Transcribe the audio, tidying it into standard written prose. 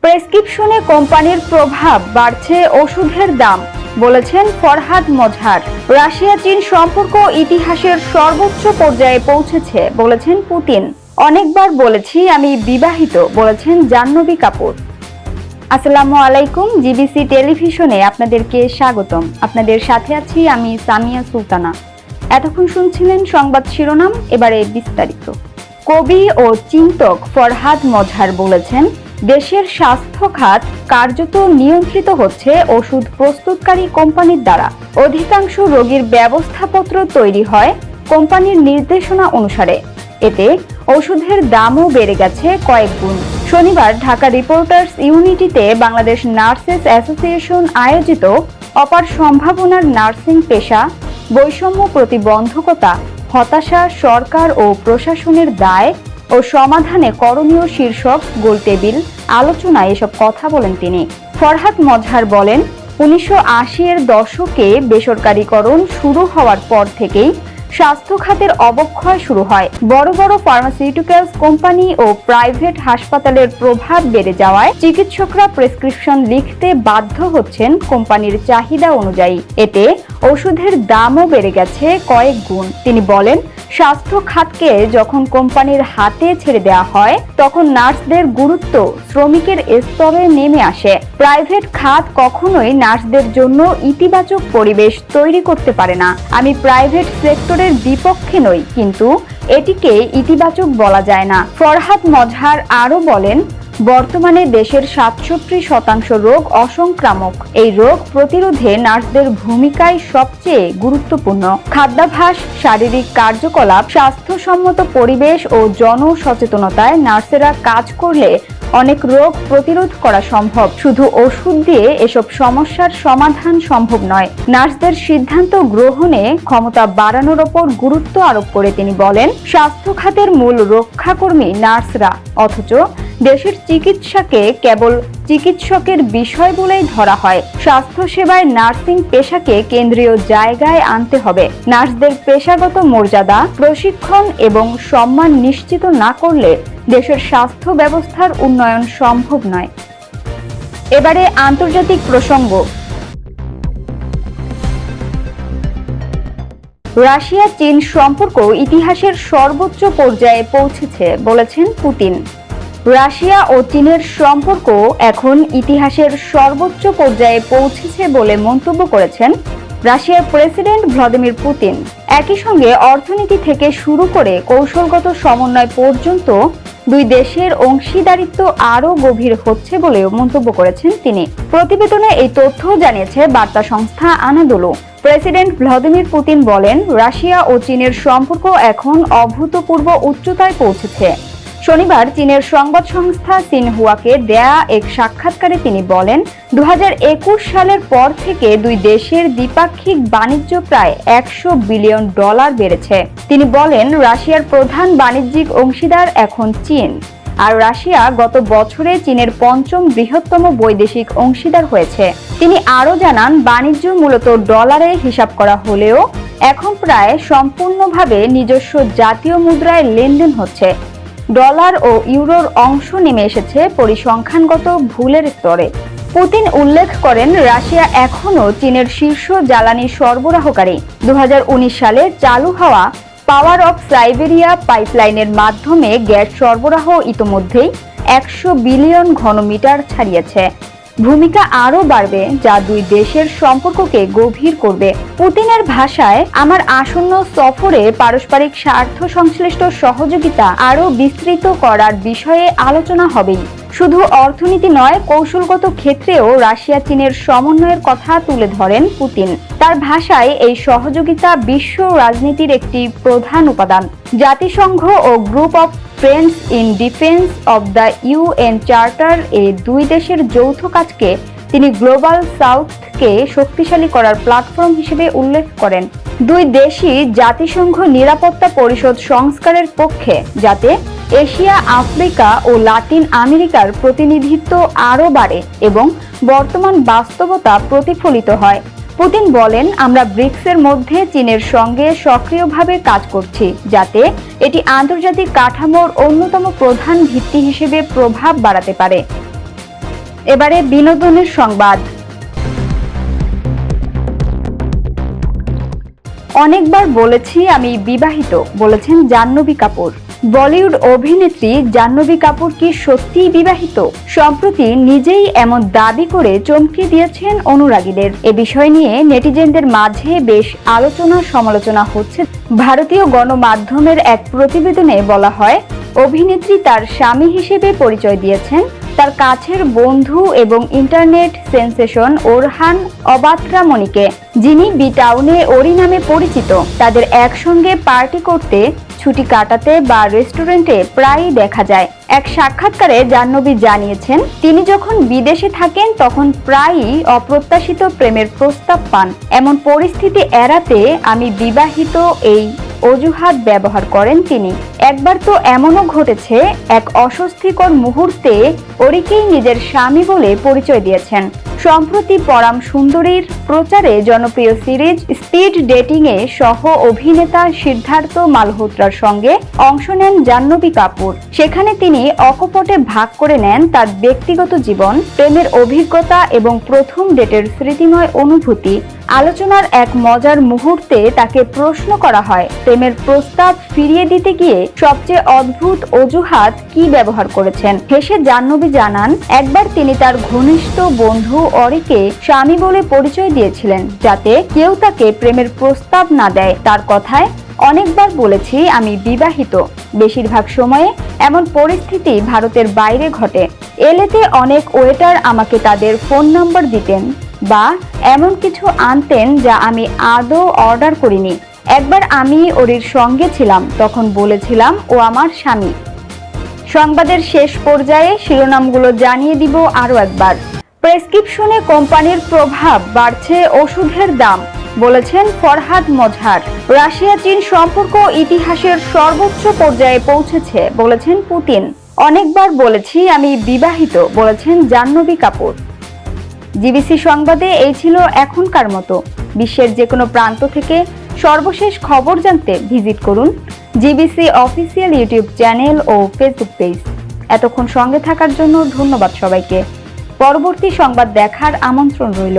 প্রেসক্রিপশনে কোম্পানির প্রভাব বাড়ছে ওষুধের দাম, বলেছেন ফরহাদ মজহার। রাশিয়া চীন সম্পর্ক ইতিহাসের সর্বোচ্চ পর্যায়ে পৌঁছেছে, বলেছেন পুতিন। অনেকবার বলেছি আমি বিবাহিত, বলেছেন জাহ্নবী কাপুর। আসসালামু আলাইকুম, জিবিসি টেলিভিশনে আপনাদেরকে স্বাগতম। আপনাদের সাথে আছি আমি সামিয়া সুলতানা। এতক্ষণ শুনছিলেন সংবাদ শিরোনাম, এবারে বিস্তারিত। কবি ও চিন্তক ফরহাদ মজহার বলেছেন, দেশের স্বাস্থ্য খাত কার্যত নিয়ন্ত্রিত হচ্ছে ওষুধ প্রস্তুতকারী কোম্পানির দ্বারা। অধিকাংশ রোগীর ব্যবস্থাপত্র তৈরি হয় কোম্পানির নির্দেশনা অনুসারে। এতে ওষুধের দামও বেড়ে গেছে কয়েক গুণ। শনিবার ঢাকা রিপোর্টার্স ইউনিটিতে বাংলাদেশ নার্সেস অ্যাসোসিয়েশন আয়োজিত অপার সম্ভাবনার নার্সিং পেশা, বৈষম্য প্রতিবন্ধকতা, হতাশা, সরকার ও প্রশাসনের দায় ও সমাধানে করণীয় শীর্ষক গোলটেবিল আলোচনায় এসব কথা বলেন তিনি। ফরহাদ মজহার বলেন, 1980-এর দশকে বেসরকারীকরণ শুরু হওয়ার পর থেকেই স্বাস্থ্য খাতের অবক্ষয় শুরু হয়। বড় বড় ফার্মাসিউটিক্যালস কোম্পানি ও প্রাইভেট হাসপাতালের প্রভাব বেড়ে যাওয়ায় চিকিৎসকরা প্রেসক্রিপশন লিখতে বাধ্য হচ্ছেন কোম্পানির চাহিদা অনুযায়ী। এতে ওষুধের দামও বেড়ে গেছে কয়েক গুণ। তিনি বলেন, স্বাস্থ্য খাতকে যখন কোম্পানির হাতে ছেড়ে দেওয়া হয় তখন নার্সদের গুরুত্ব শ্রমিকের স্তরে নেমে আসে। প্রাইভেট খাত কখনোই নার্সদের জন্য ইতিবাচক পরিবেশ তৈরি করতে পারে না। আমি প্রাইভেট সেক্টরের বিপক্ষে নই, কিন্তু এটিকে ইতিবাচক বলা যায় না। ফরহাদ মজহার আরও বলেন, বর্তমানে দেশের 67% রোগ অসংক্রামক। এই রোগ প্রতিরোধে নার্সদের ভূমিকাই সবচেয়ে গুরুত্বপূর্ণ। খাদ্যাভ্যাস, শারীরিক কার্যকলাপ, স্বাস্থ্যসম্মত পরিবেশ ও জনসচেতনতায় নার্সেরা কাজ করলে অনেক রোগ প্রতিরোধ করা সম্ভব। শুধু ওষুধ দিয়ে এসব সমস্যার সমাধান সম্ভব নয়। নার্সদের সিদ্ধান্ত গ্রহণে ক্ষমতা বাড়ানোর ওপর গুরুত্ব আরোপ করে তিনি বলেন, স্বাস্থ্য খাতের মূল রক্ষাকর্মী নার্সরা, অথচ দেশের চিকিৎসাকে কেবল চিকিৎসকের বিষয় বলেই ধরা হয়। স্বাস্থ্যসেবায় নার্সিং পেশাকে কেন্দ্রীয় জায়গায় আনতে হবে। নার্সদের পেশাগত মর্যাদা, প্রশিক্ষণ এবং সম্মান নিশ্চিত না করলে দেশের স্বাস্থ্য ব্যবস্থার উন্নয়ন সম্ভব নয়। এবারে আন্তর্জাতিক প্রসঙ্গ। রাশিয়া চীন সম্পর্ক ইতিহাসের সর্বোচ্চ পর্যায়ে পৌঁছেছে, বলেছেন পুতিন। রাশিয়া ও চীনের সম্পর্ক এখন ইতিহাসের সর্বোচ্চ পর্যায়ে পৌঁছেছে বলে মন্তব্য করেছেন রাশিয়ার প্রেসিডেন্ট ভ্লাদিমির পুতিন। একই সঙ্গে অর্থনীতি থেকে শুরু করে কৌশলগত সমন্বয় পর্যন্ত দুই দেশের অংশীদারিত্ব আরও গভীর হচ্ছে বলেও মন্তব্য করেছেন তিনি। প্রতিবেদনে এই তথ্য জানিয়েছে বার্তা সংস্থা আনাদোলু। প্রেসিডেন্ট ভ্লাদিমির পুতিন বলেন, রাশিয়া ও চীনের সম্পর্ক এখন অভূতপূর্ব উচ্চতায় পৌঁছেছে। শনিবার চীনের সংবাদ সংস্থা সিনহুয়াকে দেয়া এক সাক্ষাৎকারে তিনি বলেন, 2021 সালের পর থেকে দুই দেশের দ্বিপাক্ষিক বাণিজ্য প্রায় $100 বিলিয়ন বেড়েছে। তিনি বলেন, রাশিয়ার প্রধান বাণিজ্যিক অংশীদার এখন চীন, আর রাশিয়া গত বছরে চীনের 5ম বৃহত্তম বৈদেশিক অংশীদার হয়েছে। তিনি আরও জানান, বাণিজ্য মূলত ডলারে হিসাব করা হলেও এখন প্রায় সম্পূর্ণভাবে নিজস্ব জাতীয় মুদ্রায় লেনদেন হচ্ছে। ডলার ও ইউরোর অংশ নেমে এসেছে পরিসংখ্যানগত ভুলের স্তরে। পুতিন উল্লেখ করেন, রাশিয়া এখনও চীনের শীর্ষ জ্বালানি সরবরাহকারী। 2019 সালে চালু হওয়া পাওয়ার অফ সাইবেরিয়া পাইপলাইনের মাধ্যমে গ্যাস সরবরাহ ইতোমধ্যেই 100 বিলিয়ন ঘনমিটার ছাড়িয়েছে। ভূমিকা আরও বাড়বে, যা দুই দেশের সম্পর্ককে গভীর করবে। পুতিনের ভাষায়, আমার আসন্ন সফরে পারস্পরিক স্বার্থ সংশ্লিষ্ট সহযোগিতা আরও বিস্তৃত করার বিষয়ে আলোচনা হবেই। শুধু অর্থনীতি নয়, কৌশলগত ক্ষেত্রেও রাশিয়া চীনের সমন্বয়ের কথা তুলে ধরেন পুতিন। তার ভাষায়, এই সহযোগিতা বিশ্ব রাজনীতির একটি প্রধান উপাদান। জাতিসংঘ ও group of friends in defence of the UN charter এ দুই দেশের যৌথ কাজকে তিনি গ্লোবাল সাউথকে শক্তিশালী করার প্ল্যাটফর্ম হিসেবে উল্লেখ করেন। দুই দেশই জাতিসংঘ নিরাপত্তা পরিষদ সংস্কারের পক্ষে, যাতে এশিয়া, আফ্রিকা ও লাতিন আমেরিকার প্রতিনিধিত্ব আরও বাড়ে এবং বর্তমান বাস্তবতা প্রতিফলিত হয়। পুতিন বলেন, আমরা ব্রিক্সের মধ্যে চীনের সঙ্গে সক্রিয়ভাবে কাজ করছি, যাতে এটি আন্তর্জাতিক কাঠামোর অন্যতম প্রধান ভিত্তি হিসেবে প্রভাব বাড়াতে পারে। এবারে বিনোদনের সংবাদ। অনেকবার বলেছি আমি বিবাহিত, বলেছেন জাহ্নবী কাপুর। বলিউড অভিনেত্রী জাহ্নবী কাপুর কি সত্যিই বিবাহিত? সম্প্রতি নিজেই এমন দাবি করে চমকে দিয়েছেন অনুরাগীদের। এ বিষয় নিয়ে নেটিজেনদের মাঝে বেশ আলোচনা সমালোচনা হচ্ছে। ভারতীয় গণমাধ্যমের এক প্রতিবেদনে বলা হয়, অভিনেত্রী তার স্বামী হিসেবে পরিচয় দিয়েছেন তার কাছের বন্ধু এবং ইন্টারনেট সেন্সেশন ওরহান অবাত্রামণিকে, যিনি বি টাউনে ওরি নামে পরিচিত। তাদের একসঙ্গে পার্টি করতে, ছুটি কাটাতে বা রেস্টুরেন্টে প্রায়ই দেখা যায়। এক সাক্ষাৎকারে জাহ্নবী জানিয়েছেন, তিনি যখন বিদেশে থাকেন তখন প্রায়ই অপ্রত্যাশিত প্রেমের প্রস্তাব পান। এমন পরিস্থিতি এড়াতে আমি বিবাহিত এই অজুহাত ব্যবহার করেন তিনি। একবার তো এমনও ঘটেছে, এক অস্বস্তিকর মুহূর্তে ওরিকেই নিজের স্বামী বলে পরিচয় দিয়েছেন। সম্প্রতি পরাম সুন্দরীর প্রচারে জনপ্রিয় সিরিজ স্পিড ডেটিং এ সহ অভিনেতা সিদ্ধার্থ মালহোত্রার সঙ্গে অংশ নেন জাহ্নবী কাপুর। সেখানে তিনি অকপটে ভাগ করে নেন তার ব্যক্তিগত জীবন, প্রেমের অভিজ্ঞতা এবং প্রথম ডেটের স্মৃতিময় অনুভূতি। আলোচনার এক মজার মুহূর্তে তাকে প্রশ্ন করা হয়, প্রেমের প্রস্তাব ফিরিয়ে দিতে গিয়ে সবচেয়ে অদ্ভুত অজুহাত কি ব্যবহার করেছেন। হেসে জাহ্নবী জানান, একবার তিনি তার ঘনিষ্ঠ বন্ধু অরিকে স্বামী বলে পরিচয় দিয়েছিলেন, যাতে কেউ তাকে প্রেমের প্রস্তাব না দেয়। তার কথায়, অনেকবার বলেছি আমি বিবাহিত। বেশিরভাগ সময়ে এমন পরিস্থিতি ভারতের বাইরে ঘটে। এলেতে অনেক ওয়েটার আমাকে তাদের ফোন নাম্বার দিতেন বা এমন কিছু আনতেন যা আমি আদৌ অর্ডার করিনি। একবার আমি ওরির সঙ্গে ছিলাম, তখন বলেছিলাম ও আমার স্বামী। সংবাদের শেষ পর্যায়ে শিরোনামগুলো জানিয়ে দিব আরও একবার। প্রেসক্রিপশনে কোম্পানির প্রভাব, বাড়ছে ওষুধের দাম, বলেছেন ফরহাদ মজহার। রাশিয়া চীন সম্পর্ক ইতিহাসের সর্বোচ্চ পর্যায়ে পৌঁছেছে, বলেছেন পুতিন। অনেকবার বলেছি আমি বিবাহিত, বলেছেন জাহ্নবী কাপুর। জিবিসি সংবাদে এই ছিল এখনকার মতো। বিশ্বের যে কোনো প্রান্ত থেকে সর্বশেষ খবর জানতে ভিজিট করুন জিবিসি অফিসিয়াল ইউটিউব চ্যানেল ও ফেসবুক পেজ। এতক্ষণ সঙ্গে থাকার জন্য ধন্যবাদ সবাইকে। পরবর্তী সংবাদ দেখার আমন্ত্রণ রইল।